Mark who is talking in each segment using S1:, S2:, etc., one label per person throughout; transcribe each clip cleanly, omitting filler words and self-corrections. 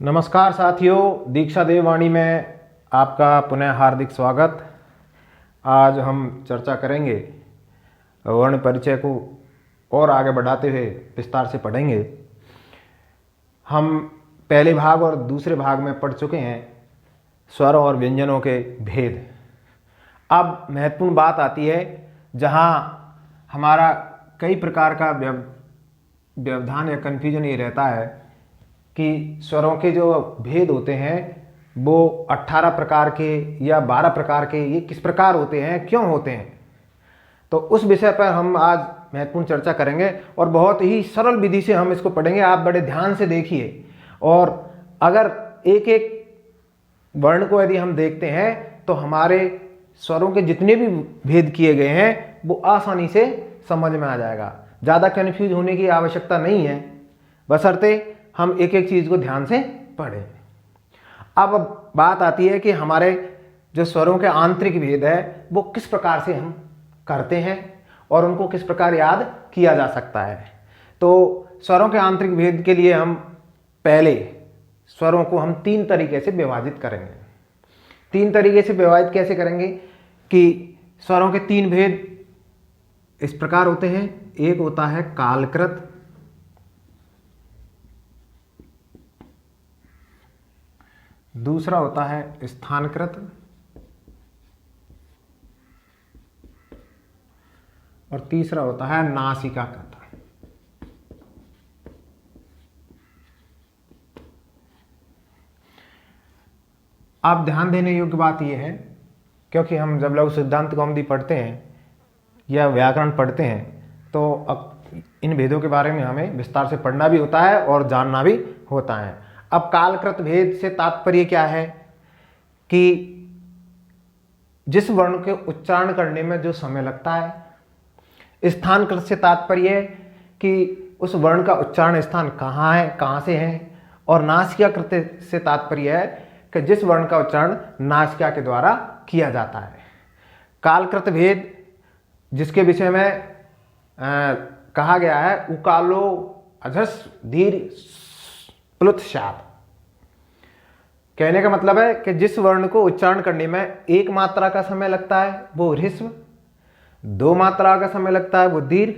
S1: नमस्कार साथियों, दीक्षा देववाणी में आपका पुनः हार्दिक स्वागत। आज हम चर्चा करेंगे वर्ण परिचय को और आगे बढ़ाते हुए विस्तार से पढ़ेंगे। हम पहले भाग और दूसरे भाग में पढ़ चुके हैं स्वर और व्यंजनों के भेद। अब महत्वपूर्ण बात आती है जहाँ हमारा कई प्रकार का व्यवधान या कन्फ्यूजन ये रहता है कि स्वरों के जो भेद होते हैं वो 18 प्रकार के या 12 प्रकार के, ये किस प्रकार होते हैं, क्यों होते हैं। तो उस विषय पर हम आज महत्वपूर्ण चर्चा करेंगे और बहुत ही सरल विधि से हम इसको पढ़ेंगे। आप बड़े ध्यान से देखिए और अगर एक एक वर्ण को यदि हम देखते हैं तो हमारे स्वरों के जितने भी भेद किए गए हैं वो आसानी से समझ में आ जाएगा। ज़्यादा कन्फ्यूज होने की आवश्यकता नहीं है, बशर्ते हम एक एक चीज़ को ध्यान से पढ़ें। अब बात आती है कि हमारे जो स्वरों के आंतरिक भेद है वो किस प्रकार से हम करते हैं और उनको किस प्रकार याद किया जा सकता है। तो स्वरों के आंतरिक भेद के लिए हम पहले स्वरों को हम 3 तरीके से विभाजित करेंगे। 3 तरीके से विभाजित कैसे करेंगे कि स्वरों के 3 भेद इस प्रकार होते हैं। एक होता है कालकृत, दूसरा होता है स्थानकृत और तीसरा होता है नासिकाकृत। आप ध्यान देने योग्य बात यह है, क्योंकि हम जब लघु सिद्धांत कौमुदी पढ़ते हैं या व्याकरण पढ़ते हैं तो अब इन भेदों के बारे में हमें विस्तार से पढ़ना भी होता है और जानना भी होता है। अब कालकृत भेद से तात्पर्य क्या है कि जिस वर्ण के उच्चारण करने में जो समय लगता है। स्थानकृत से तात्पर्य है कि उस वर्ण का उच्चारण स्थान कहाँ है, कहाँ से है। और नासिकाकृत से तात्पर्य है कि जिस वर्ण का उच्चारण नासिका के द्वारा किया जाता है। कालकृत भेद जिसके विषय में कहा गया है उकालो अझस दीर्घ प्लुत शात। कहने का मतलब है कि जिस वर्ण को उच्चारण करने में 1 मात्रा का समय लगता है वो ह्रस्व, 2 मात्रा का समय लगता है वो दीर्घ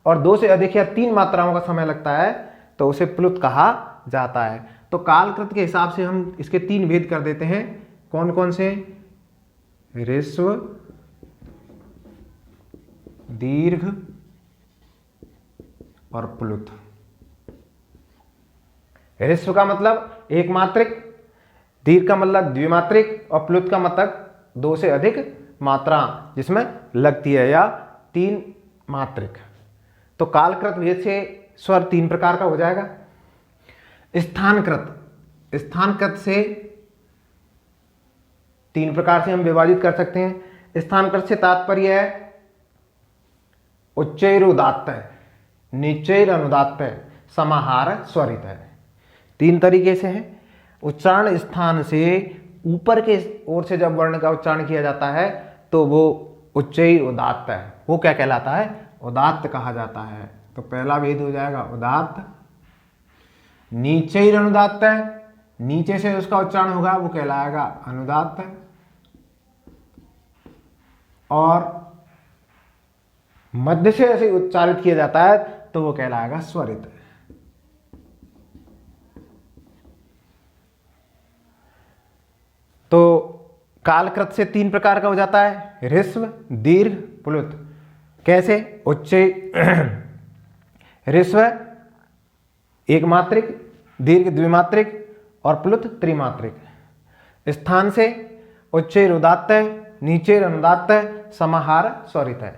S1: और 2 से अधिक या 3 मात्राओं का समय लगता है तो उसे प्लुत कहा जाता है। तो कालकृत के हिसाब से हम इसके 3 भेद कर देते हैं। कौन कौन से? ह्रस्व, दीर्घ और प्लुत। ह्रस्व का मतलब 1 मात्रिक, दीर्घ का मतलब द्विमात्रिक और प्लुत का मतलब 2 से अधिक मात्रा जिसमें लगती है या 3 मात्रिक। तो कालकृत भेद से स्वर 3 प्रकार का हो जाएगा। स्थानकृत, स्थानकृत से 3 प्रकार से हम विभाजित कर सकते हैं। स्थानकृत से तात्पर्य है उच्चैरुदात्त, नीचैरनुदात्त, समाहार स्वरित है। 3 तरीके से है। उच्चारण स्थान से ऊपर के ओर से जब वर्ण का उच्चारण किया जाता है तो वो उच्चैरुदात्त है। वो क्या कहलाता है? उदात्त कहा जाता है। तो पहला भेद हो जाएगा उदात्त। नीचैरनुदात्त है, नीचे से उसका उच्चारण होगा वो कहलाएगा अनुदात्त। और मध्य से ऐसे उच्चारित किया जाता है तो वो कहलाएगा स्वरित। तो कालकृत से 3 प्रकार का हो जाता है, ह्रस्व, दीर्घ, प्लुत। कैसे? उच्च ह्रस्व 1 मात्रिक, दीर्घ द्विमात्रिक और प्लुत त्रिमात्रिक। स्थान से उच्चैरुदात्त, नीचैरनुदात्त, समाहार स्वरित है।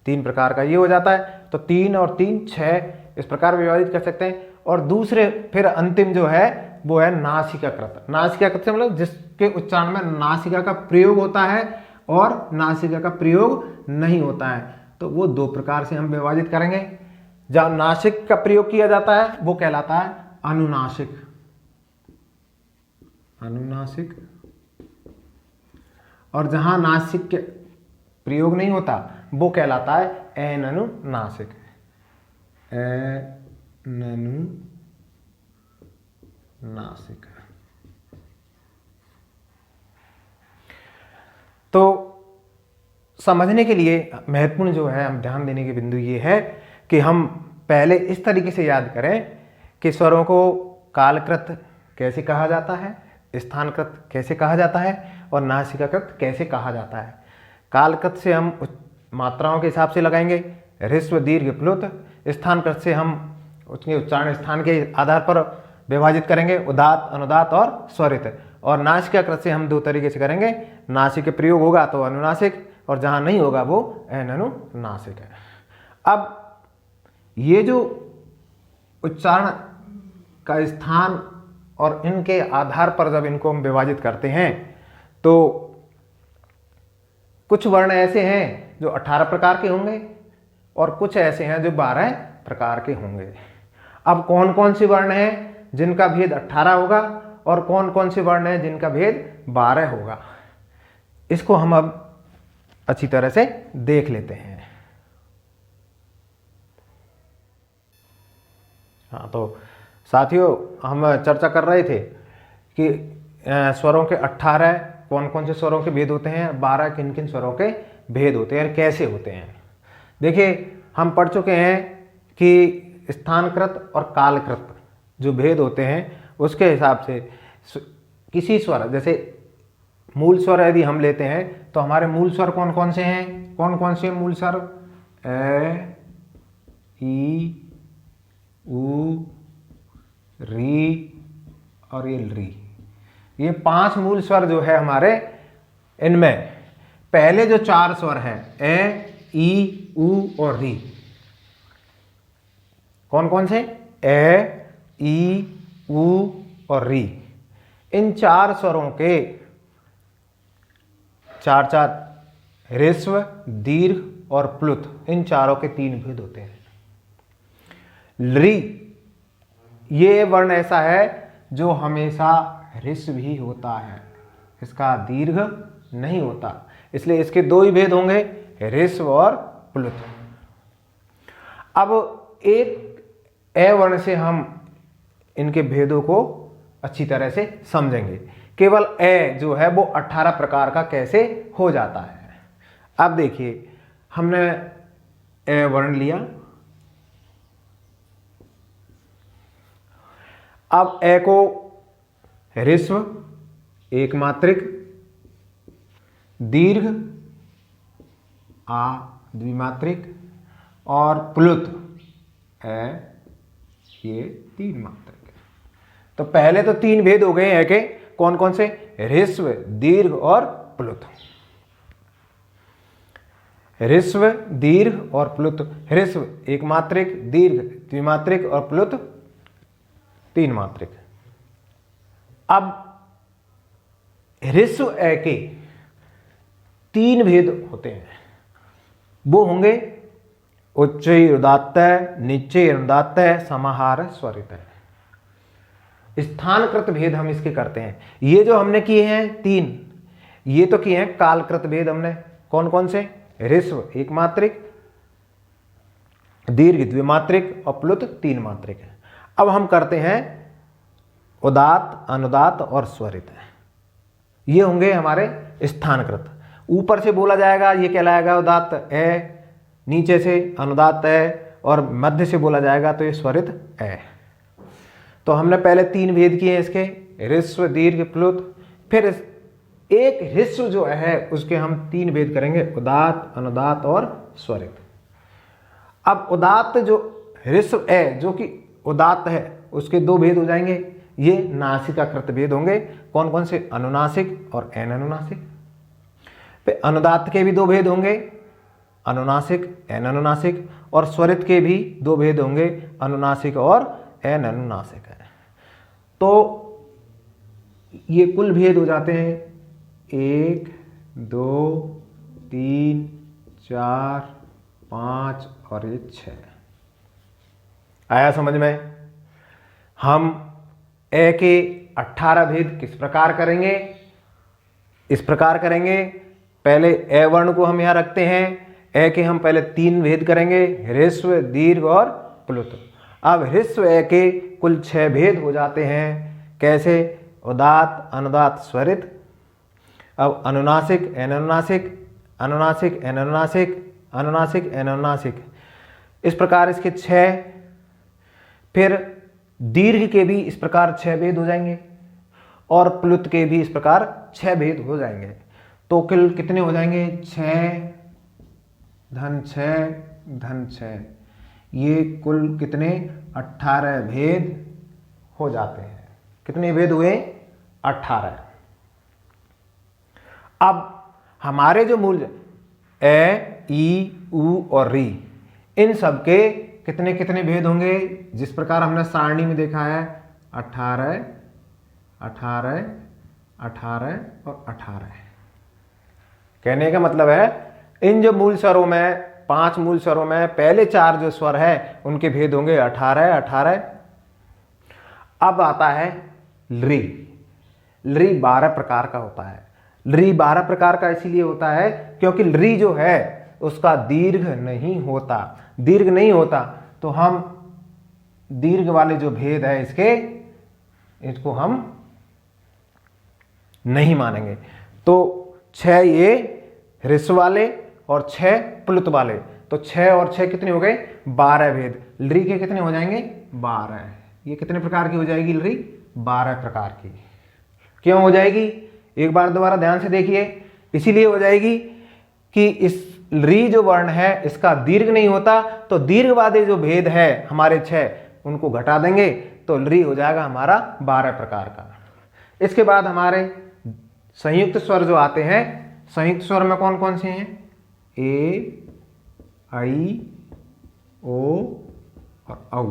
S1: 3 प्रकार का ये हो जाता है। तो 3 और 3 6 इस प्रकार विभाजित कर सकते हैं। और दूसरे फिर अंतिम जो है वो है नासिकाकृत। नासिकाकृत से मतलब जिसके उच्चारण में नासिका का प्रयोग होता है और नासिका का प्रयोग नहीं होता है। तो वो 2 प्रकार से हम विभाजित करेंगे। जहाँ नासिक का प्रयोग किया जाता है वो कहलाता है अनुनासिक, अनुनासिक। और जहाँ नासिक के प्रयोग नहीं होता वो कहलाता है अननुनासिक, नासिक। तो समझने के लिए महत्वपूर्ण जो है हम ध्यान देने के बिंदु ये है कि हम पहले इस तरीके से याद करें कि स्वरों को कालकृत कैसे कहा जाता है, स्थानकृत कैसे कहा जाता है और नासिकाकृत कैसे कहा जाता है। कालकृत से हम मात्राओं के हिसाब से लगाएंगे, ह्रस्व दीर्घ प्लुत। स्थानकृत से हम उसके उच्चारण स्थान के आधार पर विभाजित करेंगे, उदात्त, अनुदात्त और स्वरित। और नासिकाकृत से हम दो तरीके से करेंगे, नासिक प्रयोग होगा तो अनुनासिक और जहाँ नहीं होगा वो अनुनासिक है। अब ये जो उच्चारण का स्थान और इनके आधार पर जब इनको हम विभाजित करते हैं तो कुछ वर्ण ऐसे हैं जो 18 प्रकार के होंगे और कुछ ऐसे हैं जो 12 प्रकार के होंगे। अब कौन कौन से वर्ण हैं जिनका भेद 18 होगा और कौन कौन से वर्ण हैं जिनका भेद 12 होगा, इसको हम अब अच्छी तरह से देख लेते हैं। हाँ, तो साथियों हम चर्चा कर रहे थे कि स्वरों के 18 कौन कौन से स्वरों के भेद होते हैं, 12 किन किन स्वरों के भेद होते हैं, कैसे होते हैं। देखिए हम पढ़ चुके हैं कि स्थानकृत और कालकृत जो भेद होते हैं उसके हिसाब से किसी स्वर, जैसे मूल स्वर यदि हम लेते हैं तो हमारे मूल स्वर कौन कौन से हैं, कौन कौन से मूल स्वर, ए, ई, उ, री और ये री। ये 5 मूल स्वर जो है हमारे, इनमें पहले जो 4 स्वर हैं ए, ई, उ और री, कौन कौन से, ए, ई, उ और री, इन 4 स्वरों के 4 ह्रस्व, दीर्घ और प्लुत, इन चारों के 3 भेद होते हैं। री ये वर्ण ऐसा है जो हमेशा ह्रस्व ही होता है, इसका दीर्घ नहीं होता, इसलिए इसके 2 ही भेद होंगे, ह्रस्व और प्लुत। अब एक ए वर्ण से हम इनके भेदों को अच्छी तरह से समझेंगे। केवल ए जो है वो 18 प्रकार का कैसे हो जाता है। अब देखिए हमने ए वर्ण लिया, अब ए को ह्रस्व, एक मात्रिक, दीर्घ आ द्विमात्रिक और प्लुत ए ये 3 मात्रिक। तो पहले तो 3 भेद हो गए हैं के, कौन कौन से, ह्रस्व, दीर्घ और प्लुत। ह्रस्व, दीर्घ और प्लुत। ह्रस्व एक मात्रिक, दीर्घ द्विमात्रिक और प्लुत 3 मात्रिक। अब ह्रस्व ए के 3 भेद होते हैं, वो होंगे उच्च उदात्त, निच्च अनुदात्त, समाहार स्वरित है। स्थानकृत भेद हम इसके करते हैं। ये जो हमने किए हैं 3, ये तो किए हैं कालकृत भेद हमने, कौन कौन से, ह्रस्व एक मात्रिक, दीर्घ द्विमात्रिक और प्लुत 3 मात्रिक है। अब हम करते हैं उदात्त, अनुदात्त और स्वरित है, ये होंगे हमारे स्थानकृत। ऊपर से बोला जाएगा ये कहलाएगा उदात्त ए, नीचे से अनुदात्त है और मध्य से बोला जाएगा तो ये स्वरित है। तो हमने पहले 3 भेद किए हैं इसके, ह्रस्व, दीर्घ, प्लुत। फिर एक ह्रस्व जो है उसके हम 3 भेद करेंगे, उदात्त, अनुदात्त और स्वरित। अब उदात्त जो ह्रस्व है जो कि उदात्त है उसके 2 भेद हो जाएंगे, ये नासिकाकृत भेद होंगे, कौन कौन से, अनुनासिक और अनुनासिक। फिर अनुदात्त के भी 2 भेद होंगे, अनुनासिक, अनुनासिक। और स्वरित के भी 2 भेद होंगे, अनुनासिक और अनुनासिक है। तो ये कुल भेद हो जाते हैं 1, 2, 3, 4, 5 और ये 6। आया समझ में। हम ए के 18 भेद किस प्रकार करेंगे, इस प्रकार करेंगे। पहले ए वर्ण को हम यहां रखते हैं, ए के हम पहले 3 भेद करेंगे, ह्रस्व, दीर्घ और प्लुत। अब ह्रस्व ए के कुल 6 भेद हो जाते हैं, कैसे? उदात्त, अनुदात्त, स्वरित। अब अनुनासिक, अननुनासिक, अनुनासिक, अननुनासिक, अनुनासिक, अननुनासिक, इस प्रकार इसके 6। फिर दीर्घ के भी इस प्रकार 6 भेद हो जाएंगे और प्लुत के भी इस प्रकार 6 भेद हो जाएंगे। तो कुल कितने हो जाएंगे? 6 धन 6 धन 6, ये कुल कितने? 18 भेद हो जाते हैं। कितने भेद हुए? 18। अब हमारे जो मूल ए, ई, उ और री, इन सब के कितने कितने भेद होंगे? जिस प्रकार हमने सारणी में देखा है 18, 18, 18 और 18। कहने का मतलब है इन जो मूल स्वरों में, 5 मूल स्वरों में पहले 4 जो स्वर है उनके भेद होंगे 18, 18। अब आता है लृ। लृ 12 प्रकार का होता है। लृ 12 प्रकार का इसीलिए होता है क्योंकि लृ जो है उसका दीर्घ नहीं होता। दीर्घ नहीं होता तो हम दीर्घ वाले जो भेद है इसको हम नहीं मानेंगे। तो 6 ये ह्रस्व वाले और 6 प्लुत वाले, तो 6 और 6 कितने हो गए? 12 भेद। लृ के कितने हो जाएंगे? 12। ये कितने प्रकार की हो जाएगी लृ? 12 प्रकार की। क्यों हो जाएगी? एक बार दोबारा ध्यान से देखिए। इसीलिए हो जाएगी कि इस लृ जो वर्ण है इसका दीर्घ नहीं होता, तो दीर्घ वाले जो भेद है हमारे 6 उनको घटा देंगे तो लृ हो जाएगा हमारा 12 प्रकार का। इसके बाद हमारे संयुक्त स्वर जो आते हैं, संयुक्त स्वर में कौन कौन से हैं? ए, आई, ओ और औ।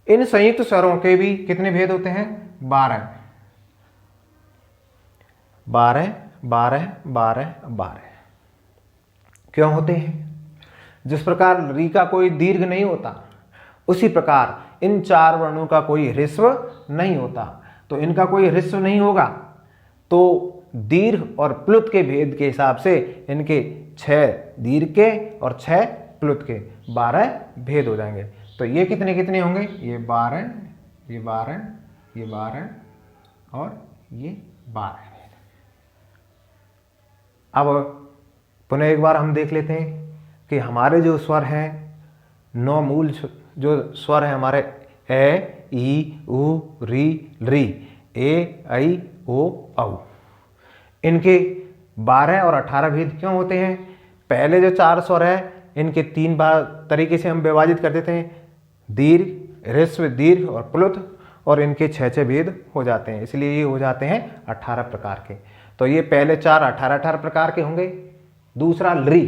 S1: इन संयुक्त स्वरों के भी कितने भेद होते हैं? 12, 12, 12, 12, 12। क्यों होते हैं? जिस प्रकार लृ का कोई दीर्घ नहीं होता उसी प्रकार इन 4 वर्णों का कोई ह्रस्व नहीं होता। तो इनका कोई ह्रस्व नहीं होगा तो दीर्घ और प्लुत के भेद के हिसाब से इनके 6 दीर्घ के और 6 प्लुत के 12 भेद हो जाएंगे। तो ये कितने कितने होंगे? ये 12, ये 12, ये 12 और ये 12। अब पुनः एक बार हम देख लेते हैं कि हमारे जो स्वर हैं, 9 मूल जो स्वर हैं हमारे ए, ई, उ, री, लृ, ए, आई, ओ, औ, इनके 12 और 18 भेद क्यों होते हैं? पहले जो 4 स्वर है इनके 3 तरीके से हम विभाजित कर देते हैं, दीर्घ, ह्रस्व, दीर्घ और प्लुत, और इनके 6 भेद हो जाते हैं। इसलिए ये हो जाते हैं 18 प्रकार के। तो ये पहले 4 18 प्रकार के होंगे। दूसरा लृ।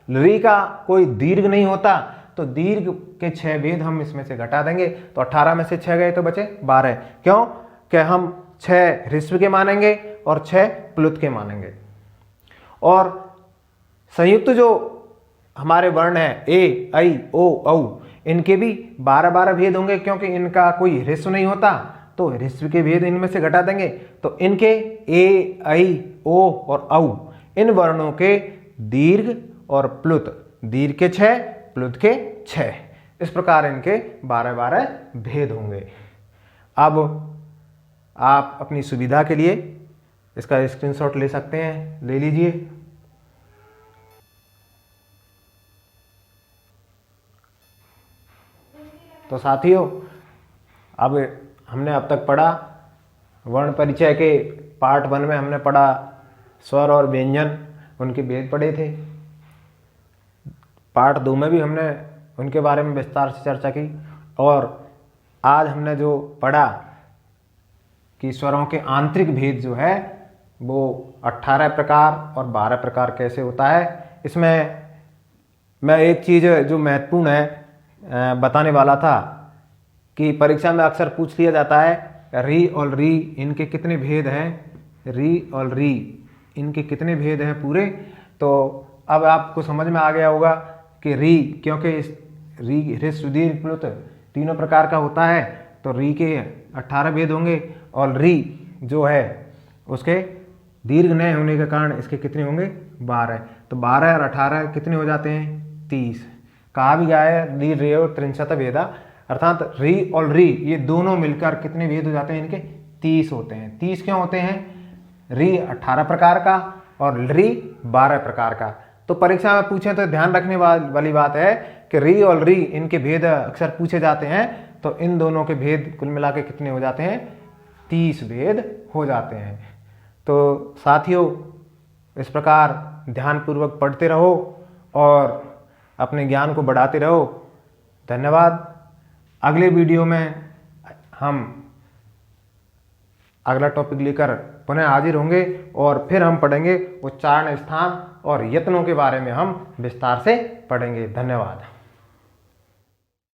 S1: लृ का कोई दीर्घ नहीं होता तो दीर्घ के 6 भेद हम इसमें से घटा देंगे तो 18 में से 6 गए तो बचे 12। क्यों? कि हम 6 ह्रस्व के मानेंगे और 6 प्लुत के मानेंगे। और संयुक्त जो हमारे वर्ण है ए, आई, ओ, औ, इनके भी 12 भेद होंगे क्योंकि इनका कोई ह्रस्व नहीं होता तो ह्रस्व के भेद इनमें से घटा देंगे तो इनके ए, आई, ओ और औ, इन वर्णों के दीर्घ और प्लुत, दीर्घ के 6, प्लुत के 6, इस प्रकार इनके 12 भेद होंगे। अब आप अपनी सुविधा के लिए इसका स्क्रीनशॉट ले सकते हैं, ले लीजिए। तो साथियों, अब हमने अब तक पढ़ा वर्ण परिचय के पार्ट 1 में हमने पढ़ा स्वर और व्यंजन, उनके भेद पढ़े थे। पार्ट 2 में भी हमने उनके बारे में विस्तार से चर्चा की। और आज हमने जो पढ़ा कि स्वरों के आंतरिक भेद जो है वो 18 प्रकार और 12 प्रकार कैसे होता है। इसमें मैं एक चीज़ जो महत्वपूर्ण है बताने वाला था कि परीक्षा में अक्सर पूछ लिया जाता है री और री इनके कितने भेद हैं, री और री इनके कितने भेद हैं पूरे। तो अब आपको समझ में आ गया होगा कि री, क्योंकि री ह्रस्व दीर्घ प्लुत तीनों प्रकार का होता है तो री के 18 भेद होंगे और री जो है उसके दीर्घ न होने के कारण इसके कितने होंगे 12। तो 12 और 18 कितने हो जाते हैं 30। कहा भी गया है री रे और त्रिंशत भेदा अर्थात री और री ये दोनों मिलकर कितने भेद हो जाते हैं इनके? 30 होते हैं। 30 क्यों होते हैं? री 18 प्रकार का और री 12 प्रकार का। तो परीक्षा में पूछें तो ध्यान रखने वाली बात है कि री और री इनके भेद अक्सर पूछे जाते हैं, तो इन दोनों के भेद कुल मिला के कितने हो जाते हैं? 30 भेद हो जाते हैं। तो साथियों, इस प्रकार ध्यानपूर्वक पढ़ते रहो और अपने ज्ञान को बढ़ाते रहो। धन्यवाद। अगले वीडियो में हम अगला टॉपिक लेकर पुनः हाजिर होंगे और फिर हम पढ़ेंगे उच्चारण स्थान और यत्नों के बारे में हम विस्तार से पढ़ेंगे। धन्यवाद।